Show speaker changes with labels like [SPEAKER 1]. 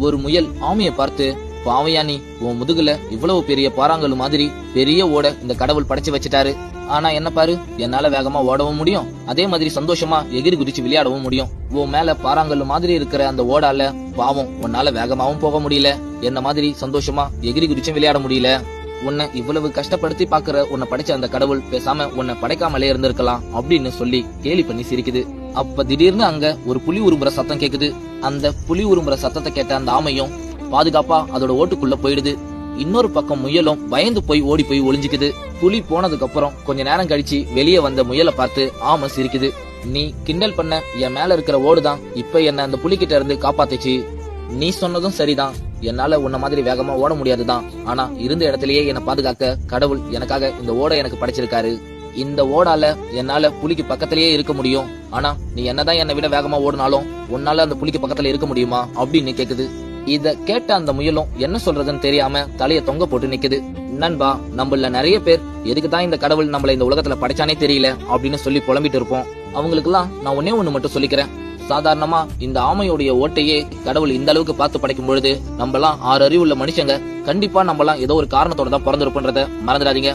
[SPEAKER 1] ஒரு முயல் ஆமையை பார்த்து, பாவையா நீ, உன் முதுகுல இவ்வளவு பெரிய பாறாங்கல் மாதிரி பெரிய ஓட இந்த கடவுள் படைச்சு வச்சுட்டாரு. ஆனா என்ன பாரு, என்னால வேகமா ஓடவும் முடியும், அதே மாதிரி சந்தோஷமா எகிரி குதிச்சு விளையாடவும் முடியும். உன் மேல பாறாங்கல் மாதிரி இருக்கிற அந்த ஓடால பாவம் உன்னால வேகமாவும் போக முடியல, என்ன மாதிரி சந்தோஷமா எகிரி குதிச்சும் விளையாட முடியல. உன்னை இவ்வளவு கஷ்டப்படுத்தி பாக்குற உன்னை படைச்ச அந்த கடவுள் பேசாம உன்னை படைக்காமலே இருந்திருக்கலாம் அப்படின்னு சொல்லி கேலி பண்ணி சிரிக்குது. அப்ப திடீர்னு அங்க ஒரு புலி உருமுற சத்தம் கேக்குது. அந்த புலி உருமுற சத்தத்தை கேட்ட அந்த ஆமையும் பாதுகாப்பா அதோட ஓட்டுக்குள்ள போயிடுது. இன்னொரு பக்கம் முயலும் பயந்து போய் ஓடி போய் ஒளிஞ்சுக்குது. புலி போனதுக்கு அப்புறம் கொஞ்ச நேரம் கழிச்சு வெளியே வந்த முயலை பார்த்து ஆமை சிரிக்குது. நீ கிண்டல் பண்ண என் மேல இருக்கிற ஓடுதான் இப்ப என்ன அந்த புலிகிட்ட இருந்து காப்பாத்துச்சு. நீ சொன்னதும் சரிதான், என்னால உன்ன மாதிரி வேகமா ஓட முடியாதுதான், ஆனா இருந்த இடத்திலேயே என்ன பாதுகாக்க கடவுள் எனக்காக இந்த ஓட எனக்கு படைச்சிருக்காரு. இந்த ஓடால என்னால புலிக்கு பக்கத்திலேயே இருக்க முடியும், ஆனா நீ என்னதான் என்னை விட வேகமா ஓடினாலும் உன்னால அந்த புலிக்கு பக்கத்துல இருக்க முடியுமா அப்படின்னு கேக்குது. இத கேட்ட அந்த முயலும் என்ன சொல்றதுன்னு தெரியாம தலைய தொங்க போட்டு நிக்குது. நண்பா, நம்மள நிறைய பேர் எதுக்குதான் இந்த கடவுள் நம்மள இந்த உலகத்துல படைச்சானே தெரியல அப்படின்னு சொல்லி புலம்பிட்டு இருப்போம். அவங்களுக்கு எல்லாம் நான் ஒன்னே ஒண்ணு மட்டும் சொல்லிக்கிறேன். சாதாரணமா இந்த ஆமையோடைய ஓட்டையே கடவுள் இந்த அளவுக்கு பார்த்து படைக்கும் பொழுது நம்ம எல்லாம் 6 அறிவுள்ள மனுஷங்க, கண்டிப்பா நம்ம எல்லாம் ஏதோ ஒரு காரணத்தோட தான் பிறந்திருப்போன்றத மறந்துடாதீங்க.